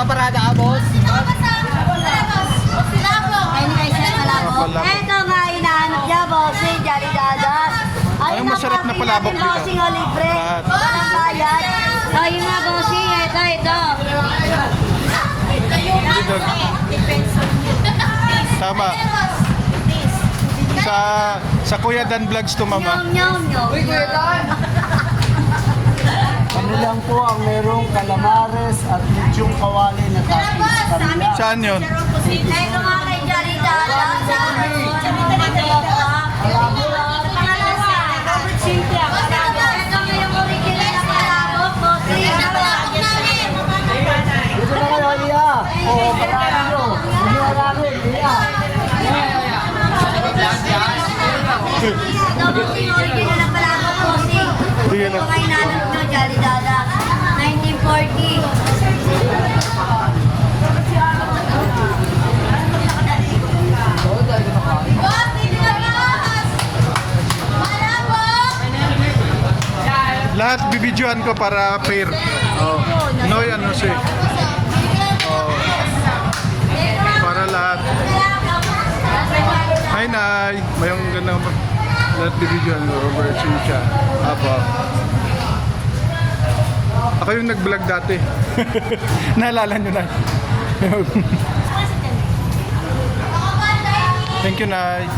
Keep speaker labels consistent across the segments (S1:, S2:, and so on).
S1: parada ka, boss.
S2: Ayun guys, yan palabok. Eto nga, hinahanap niya, bossing, Jolly Dadas.
S3: Anong masarap na palabok dito?
S2: Bossing, o libre.
S3: Lahat.
S2: Walang bayad. Ayun nga, bossing, ito.
S3: Tama. Sa Kuya Dan Vlogs to, mama.
S2: Nyom.
S1: Uy, Kuya Dan.
S4: Kami lang po ang merong calamares at medyong kawali na tapis kanila.
S3: Saan yun?
S2: Ito nga kay Jolly Dadas. Ito nga yung original na palabok, bossing.
S4: Dito na kayo, Iya. Oo, patalo nyo. Hindi namin, Iya.
S2: Ito bossing, original na palabok, bossing.
S3: Sige na.
S2: Ito nga hinahanap nyo, Jolly Dadas. 1940.
S3: Lahat bibidyohan ko para fair. Oh. Noy, ano siya? Oh. Para lahat. Hi, Nay. Mayroong ganang lahat bibidyohan ko. Robert siya. Apo. Ako yung nag-vlog dati. Naalala nyo na. Thank you, Nay.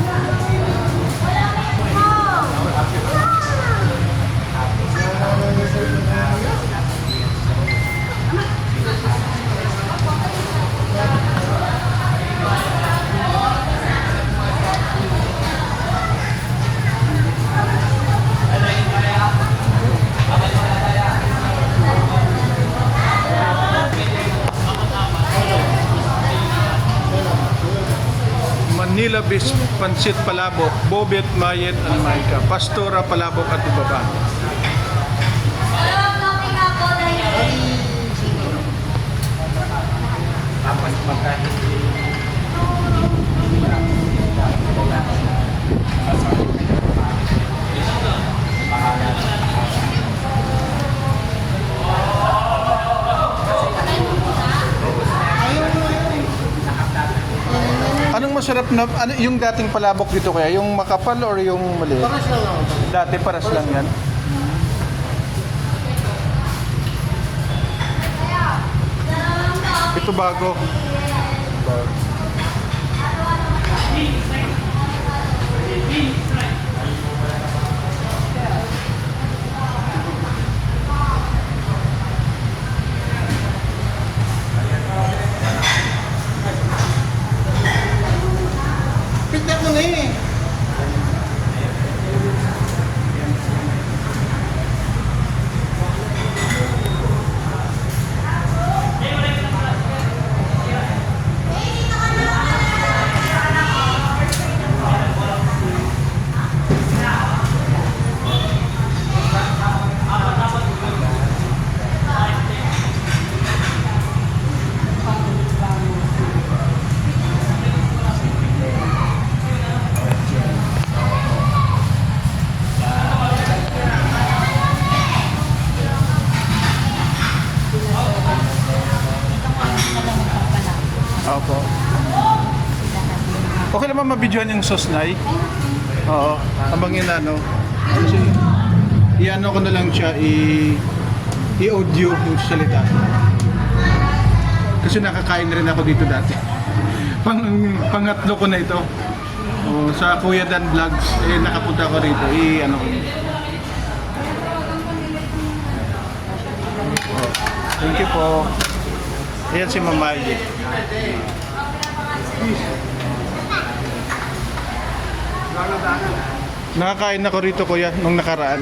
S3: Manila Beach Pansit Palabok, Bobet, Mayet, and Maika, Pastora Palabok at Ibaba. Anong masarap na, ano, yung dating palabok dito kaya? Yung makapal or yung maliit?
S1: Paras lang ako.
S3: Dati paras lang yan. Ito bago.
S1: Pick-up mo na eh.
S3: Opo. Okay naman mabidyohan yung sauce, Nay. Oo. Habang yun ano. Kasi, i-ano ko na lang siya, i-audio yung salita. Kasi nakakain rin ako dito dati. Pangatlo ko na ito. Oh, sa Kuya Dan Vlogs, nakapunta ko rito. I-ano ko. Oh, thank you po. Ayan si Mamay. Nakakain ako rito, kuya, nung nakaraan.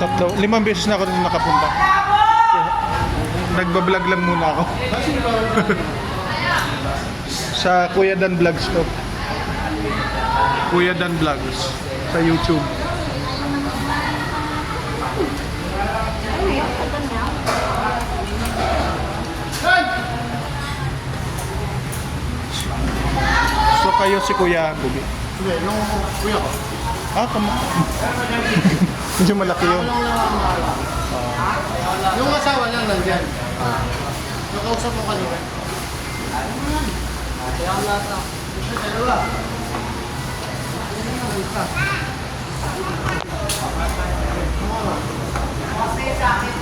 S3: 5 beses na ako rin nakapunta. Nagbablog lang muna ako. Sa Kuya Dan Vlogs to. Kuya Dan Vlogs sa YouTube. So kayo si Kuya Bugi.
S1: Hindi, nung kuya ko.
S3: Ah, medyo malaki yun.
S1: Yung asawa lang nandyan. Yung nakausap mo kanina.
S2: Kasi sa akin